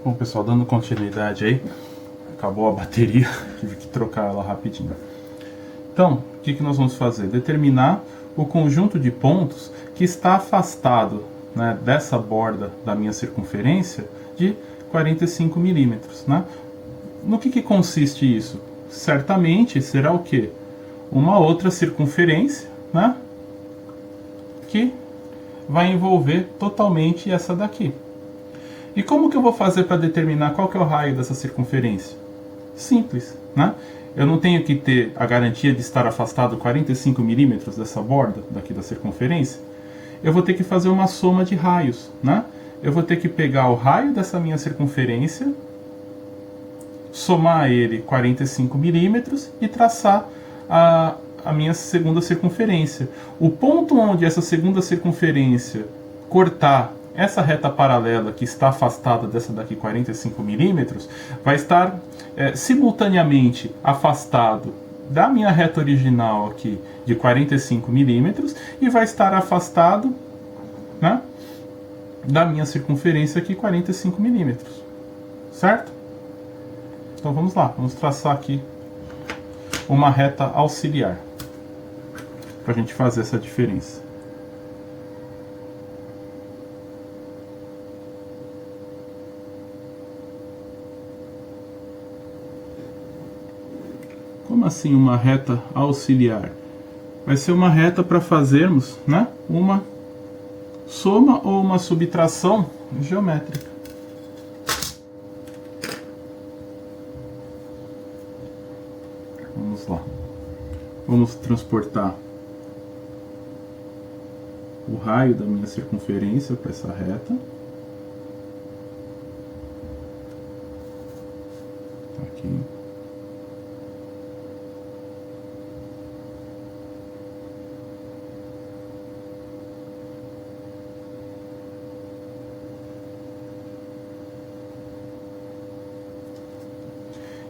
Bom, pessoal, dando continuidade aí, acabou a bateria, tive que trocar ela rapidinho. Então, o que nós vamos fazer? Determinar o conjunto de pontos que está afastado, né, dessa borda da minha circunferência de 45 milímetros. Né? No que consiste isso? Certamente será o quê? Uma outra circunferência, né, que vai envolver totalmente essa daqui. E como que eu vou fazer para determinar qual que é o raio dessa circunferência? Simples, né? Eu não tenho que ter a garantia de estar afastado 45 milímetros dessa borda daqui da circunferência. Eu vou ter que fazer uma soma de raios, né? Eu vou ter que pegar o raio dessa minha circunferência, somar ele 45 milímetros e traçar a minha segunda circunferência. O ponto onde essa segunda circunferência cortar essa reta paralela que está afastada dessa daqui 45 milímetros vai estar simultaneamente afastado da minha reta original aqui de 45 milímetros e vai estar afastado, né, da minha circunferência aqui 45 milímetros, certo? Então vamos lá, vamos traçar aqui uma reta auxiliar para a gente fazer essa diferença. Como assim uma reta auxiliar? Vai ser uma reta para fazermos, né, uma soma ou uma subtração geométrica. Vamos lá. Vamos transportar o raio da minha circunferência para essa reta. Aqui.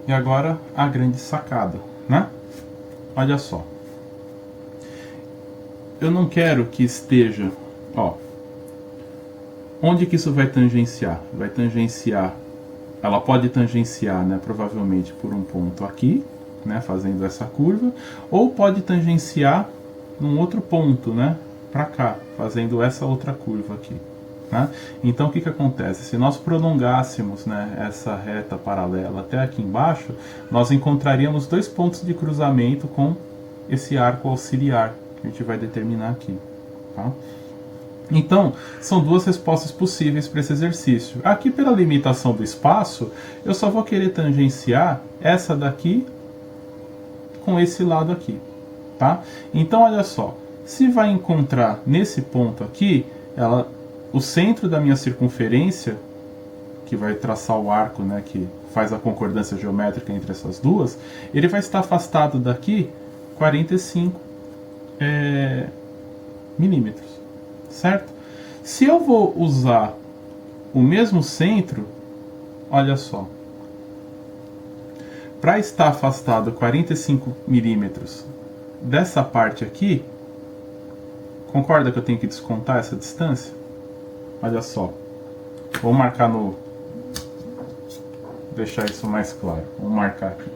E agora a grande sacada, né? Olha só. Eu não quero que esteja, ó. Onde que isso vai tangenciar? Vai tangenciar, ela pode tangenciar, né, provavelmente por um ponto aqui, né, fazendo essa curva, ou pode tangenciar num outro ponto, né, para cá, fazendo essa outra curva aqui. Né? Então o que acontece? Se nós prolongássemos, né, essa reta paralela até aqui embaixo, nós encontraríamos dois pontos de cruzamento com esse arco auxiliar que a gente vai determinar aqui. Tá? Então, são duas respostas possíveis para esse exercício. Aqui, pela limitação do espaço, eu só vou querer tangenciar essa daqui com esse lado aqui. Tá? Então, olha só, se vai encontrar nesse ponto aqui, o centro da minha circunferência, que vai traçar o arco, né, que faz a concordância geométrica entre essas duas, ele vai estar afastado daqui 45 milímetros, certo? Se eu vou usar o mesmo centro, olha só, para estar afastado 45 milímetros dessa parte aqui, concorda que eu tenho que descontar essa distância? Olha só, vou marcar no... deixar isso mais claro. Vamos marcar aqui.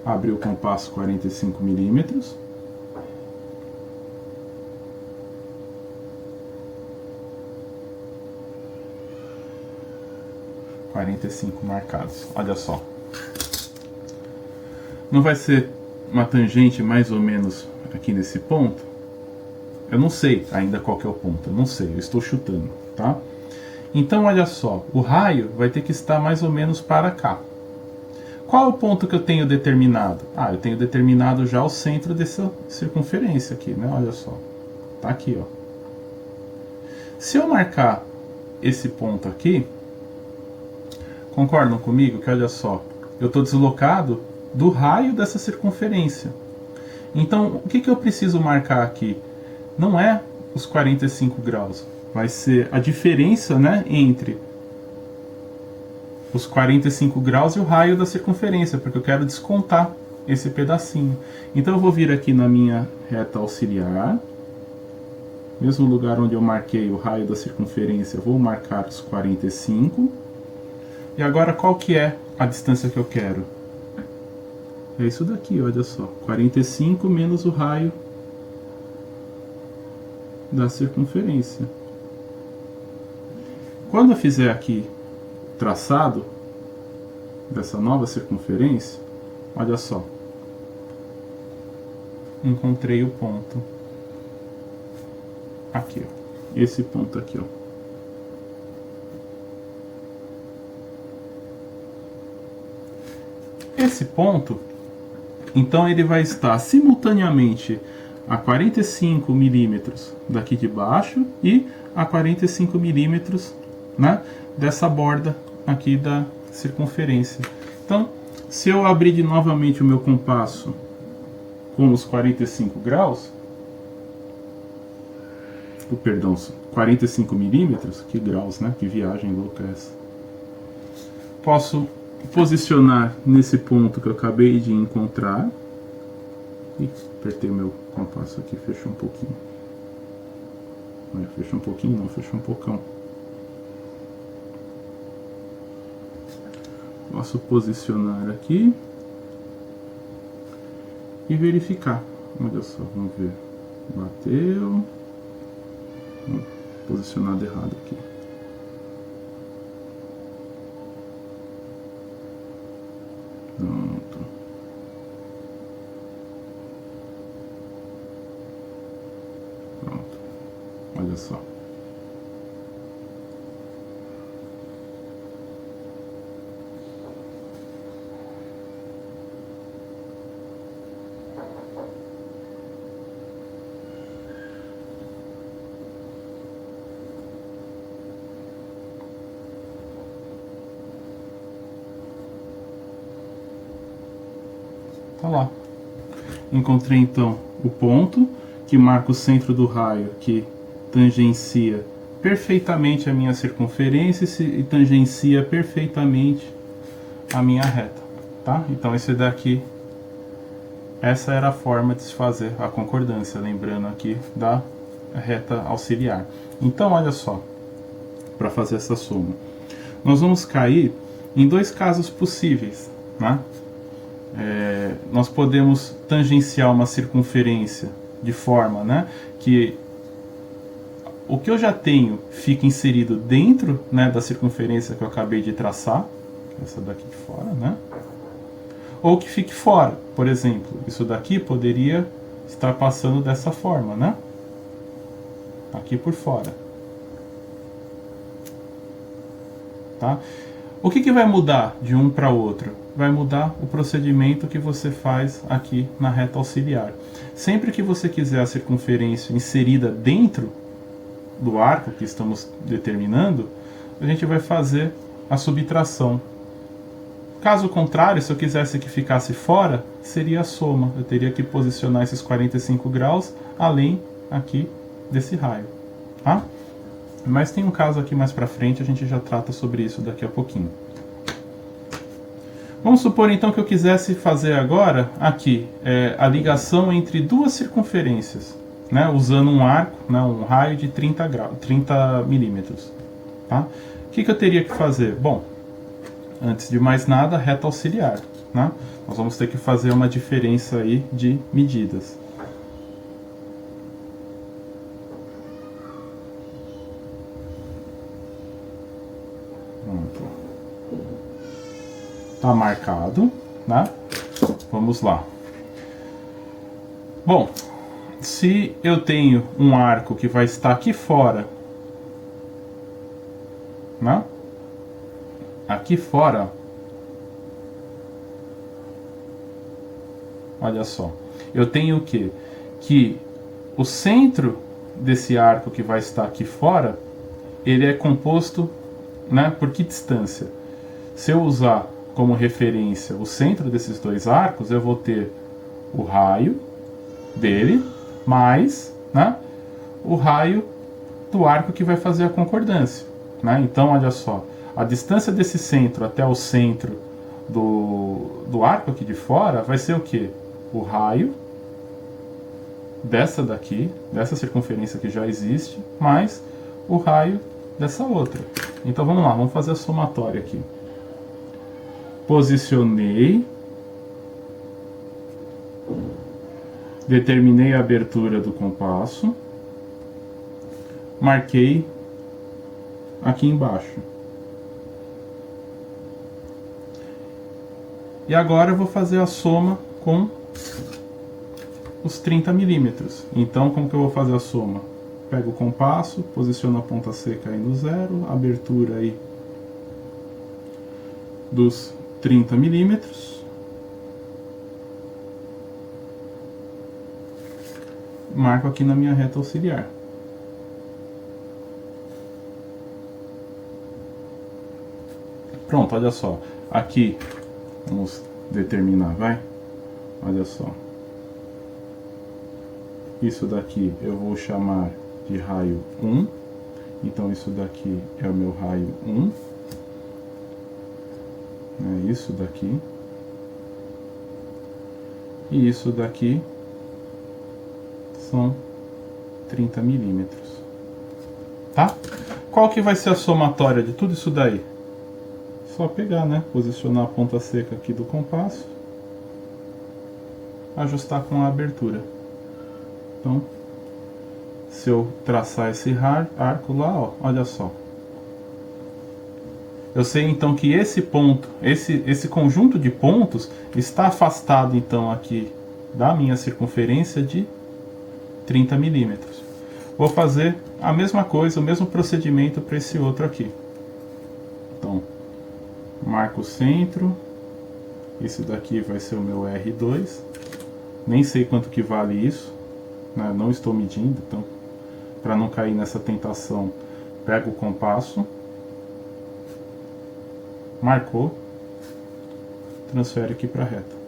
Abrir o compasso 45 milímetros. Marcados. Olha só. Não vai ser uma tangente mais ou menos aqui nesse ponto? Eu não sei ainda qual que é o ponto, eu não sei, eu estou chutando, tá? Então, olha só, o raio vai ter que estar mais ou menos para cá. Qual é o ponto que eu tenho determinado? Ah, eu tenho determinado já o centro dessa circunferência aqui, né? Olha só, tá aqui, ó. Se eu marcar esse ponto aqui, concordam comigo que, olha só, eu estou deslocado do raio dessa circunferência. Então, o que eu preciso marcar aqui? Não é os 45 graus, vai ser a diferença, né, entre os 45 graus e o raio da circunferência, porque eu quero descontar esse pedacinho. Então eu vou vir aqui na minha reta auxiliar, mesmo lugar onde eu marquei o raio da circunferência, eu vou marcar os 45 E agora qual que é a distância que eu quero? É isso daqui, olha só. 45 menos o raio da circunferência. Quando eu fizer aqui o traçado dessa nova circunferência, olha só. Encontrei o ponto. Aqui, ó. Esse ponto aqui, ó. Esse ponto, então ele vai estar simultaneamente a 45 milímetros daqui de baixo e a 45 milímetros, né, dessa borda aqui da circunferência. Então, se eu abrir novamente o meu compasso com os 45 graus, perdão, 45 milímetros, que graus, né? Que viagem louca é essa? Posso posicionar nesse ponto que eu acabei de encontrar. Ih, apertei o meu compasso aqui, fechou um pouquinho. Não, fechou um pouquinho, não, fechou um pocão. Posso posicionar aqui e verificar. Olha só, vamos ver. Bateu. Posicionado errado aqui. Pronto. Pronto. Olha só. Tá lá. Encontrei então o ponto que marca o centro do raio, que tangencia perfeitamente a minha circunferência e tangencia perfeitamente a minha reta, tá? Então esse daqui, essa era a forma de se fazer a concordância, lembrando aqui da reta auxiliar. Então olha só, para fazer essa soma, nós vamos cair em dois casos possíveis, né? Nós podemos tangenciar uma circunferência de forma, né, que o que eu já tenho fica inserido dentro, né, da circunferência que eu acabei de traçar, essa daqui de fora, né, ou que fique fora. Por exemplo, isso daqui poderia estar passando dessa forma, né, aqui por fora, tá? O que vai mudar de um para outro? Vai mudar o procedimento que você faz aqui na reta auxiliar. Sempre que você quiser a circunferência inserida dentro do arco que estamos determinando, a gente vai fazer a subtração. Caso contrário, se eu quisesse que ficasse fora, seria a soma. Eu teria que posicionar esses 45 graus além aqui desse raio, tá? Mas tem um caso aqui mais pra frente, a gente já trata sobre isso daqui a pouquinho. Vamos supor então que eu quisesse fazer agora aqui a ligação entre duas circunferências, né, usando um arco, né, um raio de 30 milímetros. Tá? O que eu teria que fazer? Bom, antes de mais nada, reta auxiliar. Né? Nós vamos ter que fazer uma diferença aí de medidas. Tá marcado, né? Vamos lá. Bom, se eu tenho um arco que vai estar aqui fora, né? Aqui fora, olha só, eu tenho o quê? Que o centro desse arco que vai estar aqui fora, ele é composto, né, por que distância? Se eu usar como referência o centro desses dois arcos, eu vou ter o raio dele mais, né, o raio do arco que vai fazer a concordância, né? Então, olha só, a distância desse centro até o centro do arco aqui de fora vai ser o quê? O raio dessa daqui, dessa circunferência que já existe, mais o raio dessa outra. Então vamos lá, vamos fazer a somatória aqui. posicionei, determinei a abertura do compasso, marquei aqui embaixo. E agora eu vou fazer a soma com os 30 milímetros. Então, como que eu vou fazer a soma? Pego o compasso, posiciono a ponta seca aí no 0, abertura aí dos 30 milímetros. Marco aqui na minha reta auxiliar. Pronto, olha só. Aqui, vamos determinar, vai? Olha só. Isso daqui eu vou chamar de raio 1. Então isso daqui é o meu raio 1. É isso daqui. E isso daqui são 30 milímetros. Tá? Qual que vai ser a somatória de tudo isso daí? Só pegar, né? Posicionar a ponta seca aqui do compasso. Ajustar com a abertura. Então, se eu traçar esse arco lá, ó, olha só. Eu sei então que esse ponto, esse conjunto de pontos está afastado então aqui da minha circunferência de 30 milímetros. Vou fazer a mesma coisa, o mesmo procedimento para esse outro aqui. Então, marco o centro. Esse daqui vai ser o meu R2. Nem sei quanto que vale isso, né? Não estou medindo, então, para não cair nessa tentação, pego o compasso. Marcou, transfere aqui para a reta.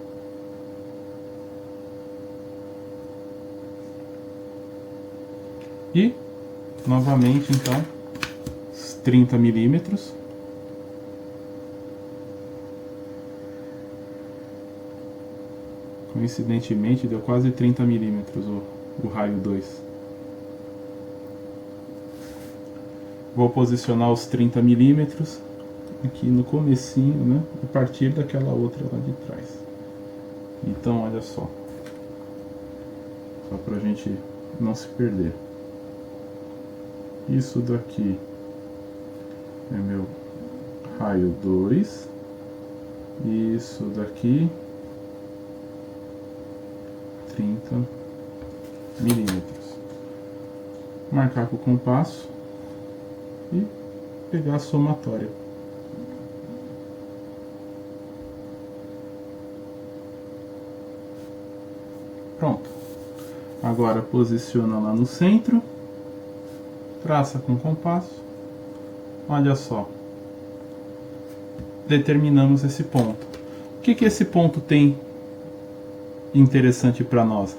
E, novamente, então, 30 milímetros. Coincidentemente, deu quase 30 milímetros o raio 2. Vou posicionar os 30 milímetros aqui no comecinho, né, a partir daquela outra lá de trás. Então, olha só pra gente não se perder. Isso daqui é meu raio 2, e isso daqui 30 milímetros. Marcar com o compasso e pegar a somatória. Pronto. Agora posiciona lá no centro, traça com o compasso. Olha só. Determinamos esse ponto. O que esse ponto tem interessante para nós?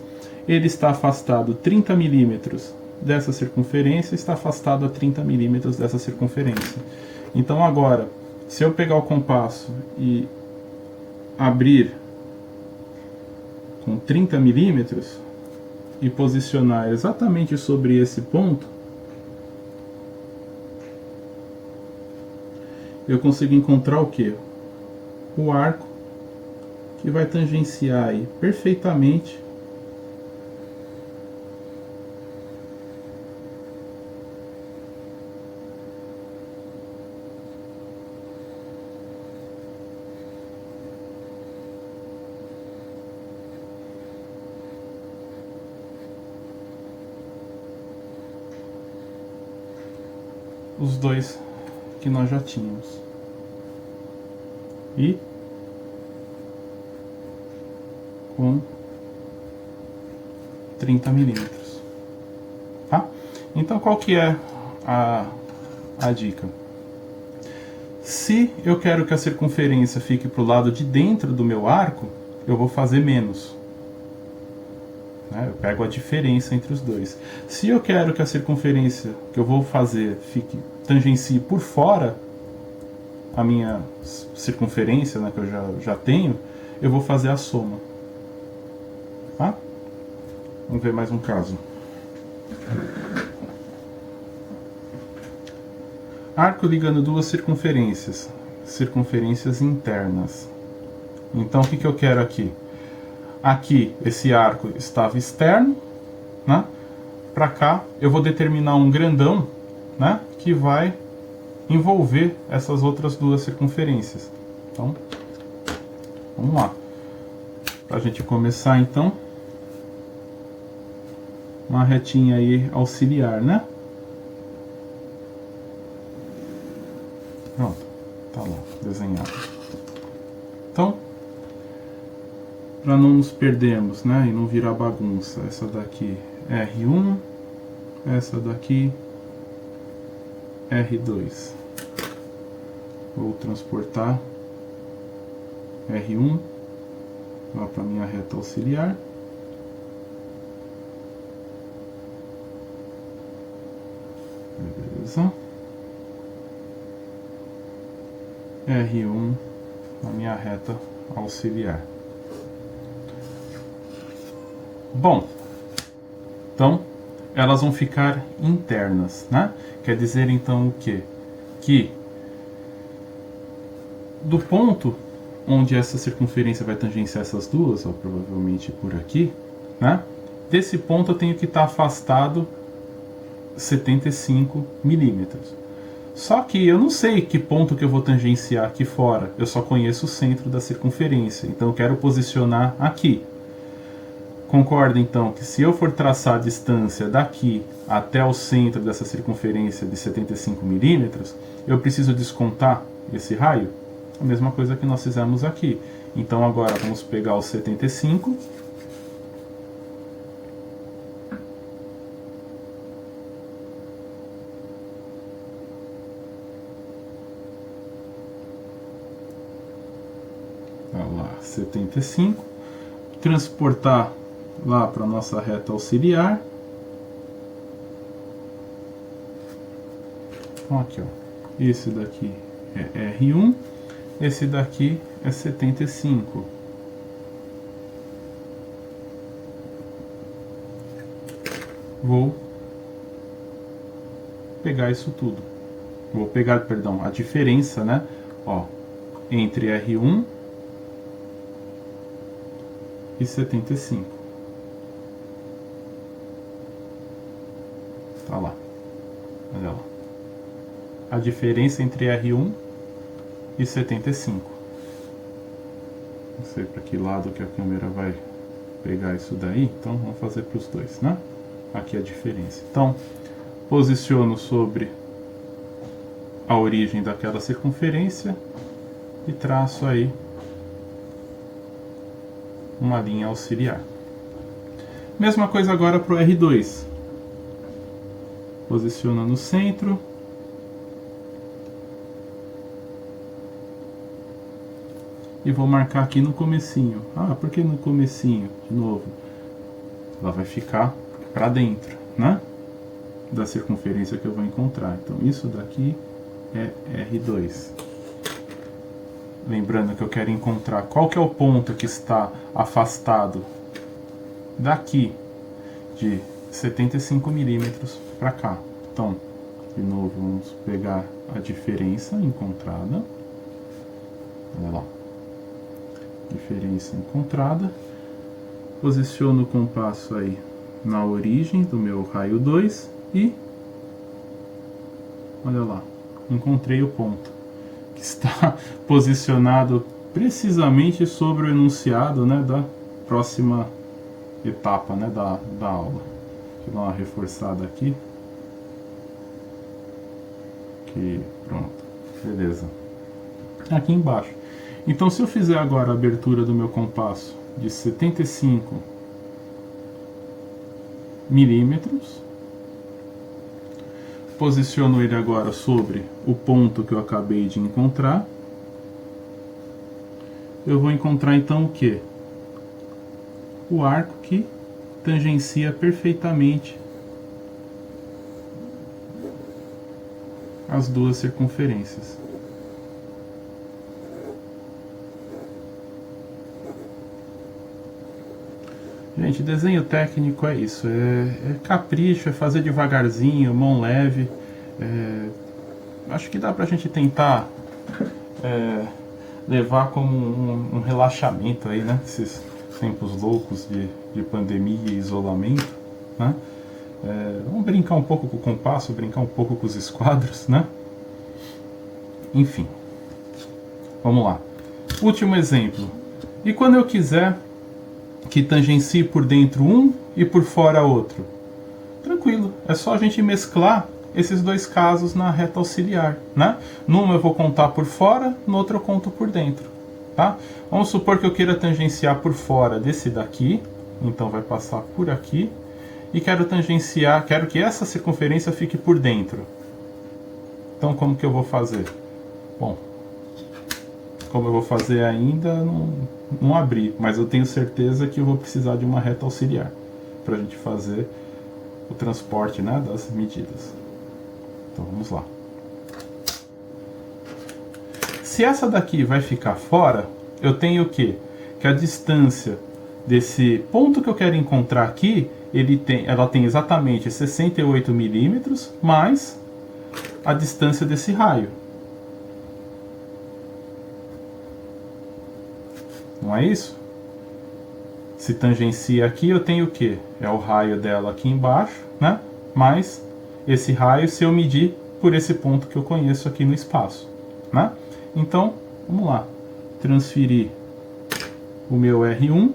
Ele está afastado 30 milímetros dessa circunferência, está afastado a 30 milímetros dessa circunferência. Então agora, se eu pegar o compasso e abrir com 30 milímetros e posicionar exatamente sobre esse ponto, eu consigo encontrar o que? O arco que vai tangenciar aí perfeitamente os dois que nós já tínhamos. E com 30 milímetros. Tá? Então qual que é a dica? Se eu quero que a circunferência fique para o lado de dentro do meu arco, eu vou fazer menos. Eu pego a diferença entre os dois. Se eu quero que a circunferência que eu vou fazer tangencie por fora a minha circunferência, né, que eu já tenho, eu vou fazer a soma. Tá? Vamos ver mais um caso. Arco ligando duas circunferências internas. Então o que eu quero aqui? Aqui esse arco estava externo, né? Para cá eu vou determinar um grandão, né? Que vai envolver essas outras duas circunferências. Então, vamos lá. Para a gente começar então, uma retinha aí auxiliar, né? Pronto, tá lá, desenhado. Então, para não nos perdermos, né, e não virar bagunça, essa daqui R1, essa daqui R2. Vou transportar R1 lá para minha reta auxiliar. Beleza. R1 na minha reta auxiliar. Bom, então elas vão ficar internas, né? Quer dizer então o quê? Que do ponto onde essa circunferência vai tangenciar essas duas, ó, provavelmente por aqui, né? Desse ponto eu tenho que estar afastado 75 milímetros. Só que eu não sei que ponto que eu vou tangenciar aqui fora, eu só conheço o centro da circunferência, então eu quero posicionar aqui. Concorda então que se eu for traçar a distância daqui até o centro dessa circunferência de 75 milímetros, eu preciso descontar esse raio? A mesma coisa que nós fizemos aqui. Então agora vamos pegar os 75. Olha lá, 75. Transportar lá para a nossa reta auxiliar. Então aqui, ó. Esse daqui é R1. Esse daqui é 75. Vou pegar isso tudo. Vou pegar, perdão, a diferença, né? Ó, entre R1 e 75. Tá lá. Olha lá. A diferença entre R1 e 75. Não sei para que lado que a câmera vai pegar isso daí, então vamos fazer para os dois, né? Aqui a diferença. Então, posiciono sobre a origem daquela circunferência e traço aí uma linha auxiliar. Mesma coisa agora para o R2. Posiciona no centro. E vou marcar aqui no comecinho. Ah, por que no comecinho? De novo. Ela vai ficar para dentro, né? Da circunferência que eu vou encontrar. Então isso daqui é R2. Lembrando que eu quero encontrar qual que é o ponto que está afastado daqui de 75 milímetros para cá. Então, de novo, vamos pegar a diferença encontrada. Olha lá. Diferença encontrada. Posiciono o compasso aí na origem do meu raio 2 e olha lá, encontrei o ponto que está posicionado precisamente sobre o enunciado, né, da próxima etapa, né, da aula. Deixa eu dar uma reforçada aqui. Pronto, beleza. Aqui embaixo. Então, se eu fizer agora a abertura do meu compasso de 75 milímetros, posiciono ele agora sobre o ponto que eu acabei de encontrar, eu vou encontrar então o que? O arco que tangencia perfeitamente as duas circunferências. Gente, desenho técnico é isso, é capricho, é fazer devagarzinho, mão leve. Acho que dá pra gente tentar levar como um relaxamento aí, né? Esses tempos loucos de pandemia e isolamento, né? Vamos brincar um pouco com o compasso, brincar um pouco com os esquadros, né? Enfim, vamos lá. Último exemplo. E quando eu quiser que tangencie por dentro um e por fora outro? Tranquilo, é só a gente mesclar esses dois casos na reta auxiliar, né? Numa eu vou contar por fora, no outro eu conto por dentro, tá? Vamos supor que eu queira tangenciar por fora desse daqui, então vai passar por aqui, e quero tangenciar, quero que essa circunferência fique por dentro. Então como que eu vou fazer? Bom, como eu vou fazer ainda, não abri, mas eu tenho certeza que eu vou precisar de uma reta auxiliar para a gente fazer o transporte, né, das medidas. Então vamos lá. Se essa daqui vai ficar fora, eu tenho o quê? Que a distância desse ponto que eu quero encontrar aqui, ela tem exatamente 68 milímetros mais a distância desse raio. Não é isso? Se tangencia aqui, eu tenho o quê? É o raio dela aqui embaixo, né? Mais esse raio se eu medir por esse ponto que eu conheço aqui no espaço, né? Então, vamos lá. Transferir o meu R1.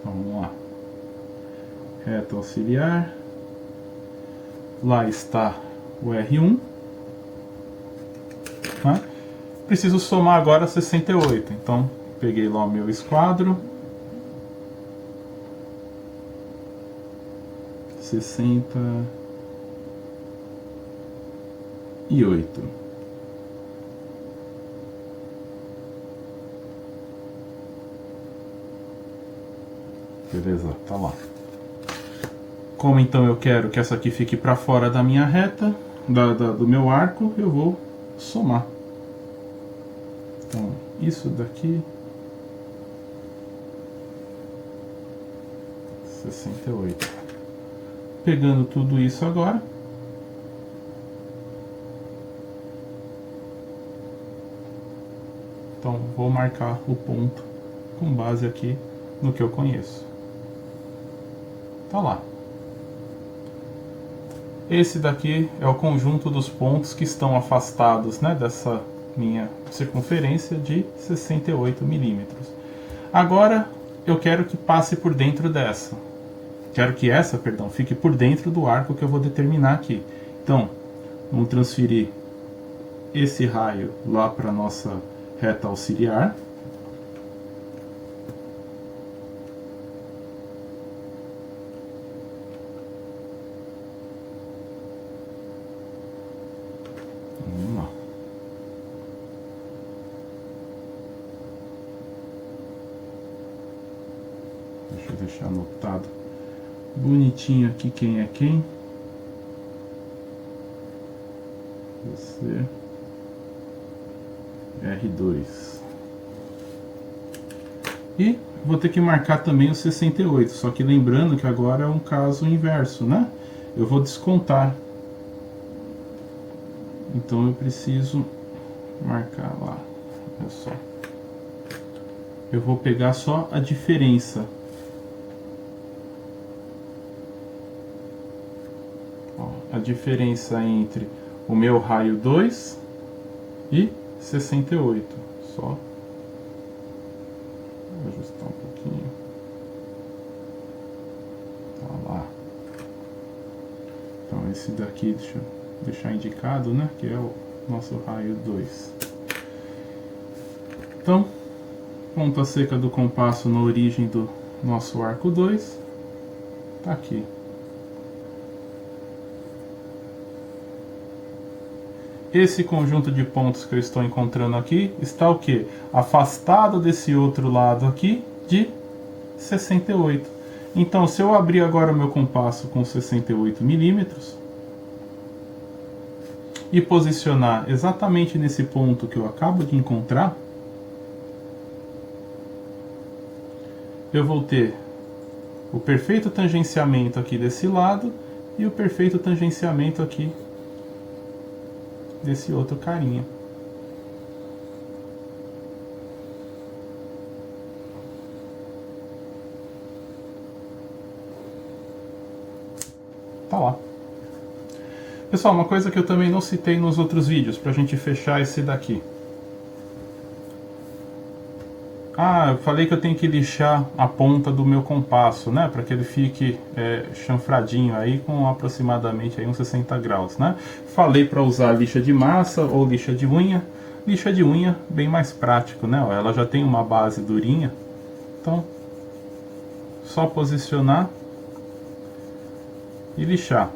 Então, vamos lá. Reta auxiliar. Lá está o R1. Né? Preciso somar agora 68. Então, peguei lá o meu esquadro. 68. Beleza, tá lá. Como então eu quero que essa aqui fique para fora da minha reta, do meu arco, eu vou somar. Então, isso daqui 68. Pegando tudo isso agora, então vou marcar o ponto com base aqui no que eu conheço. Tá lá. Esse daqui é o conjunto dos pontos que estão afastados, né, dessa minha circunferência de 68 milímetros. Agora eu quero que passe por dentro dessa. Quero que essa, perdão, fique por dentro do arco que eu vou determinar aqui. Então, vamos transferir esse raio lá para a nossa reta auxiliar. Vamos lá. Deixa eu deixar anotado bonitinho aqui quem é quem. Você R2. E vou ter que marcar também o 68, só que lembrando que agora é um caso inverso, né? Eu vou descontar. Então eu preciso marcar lá. Olha só. Eu vou pegar só a diferença. A diferença entre o meu raio 2 e 68. Só vou ajustar um pouquinho. Tá lá. Então esse daqui, deixa eu deixar indicado, né? Que é o nosso raio 2. Então, ponta seca do compasso na origem do nosso arco 2. Tá aqui. Esse conjunto de pontos que eu estou encontrando aqui está o quê? Afastado desse outro lado aqui de 68. Então, se eu abrir agora o meu compasso com 68 milímetros e posicionar exatamente nesse ponto que eu acabo de encontrar, eu vou ter o perfeito tangenciamento aqui desse lado e o perfeito tangenciamento aqui desse outro carinha. Tá lá. Pessoal, uma coisa que eu também não citei nos outros vídeos, pra gente fechar esse daqui. Ah, eu falei que eu tenho que lixar a ponta do meu compasso, né? Para que ele fique chanfradinho aí com aproximadamente aí uns 60 graus, né? Falei para usar lixa de massa ou lixa de unha. Lixa de unha bem mais prático, né? Ela já tem uma base durinha. Então, só posicionar e lixar.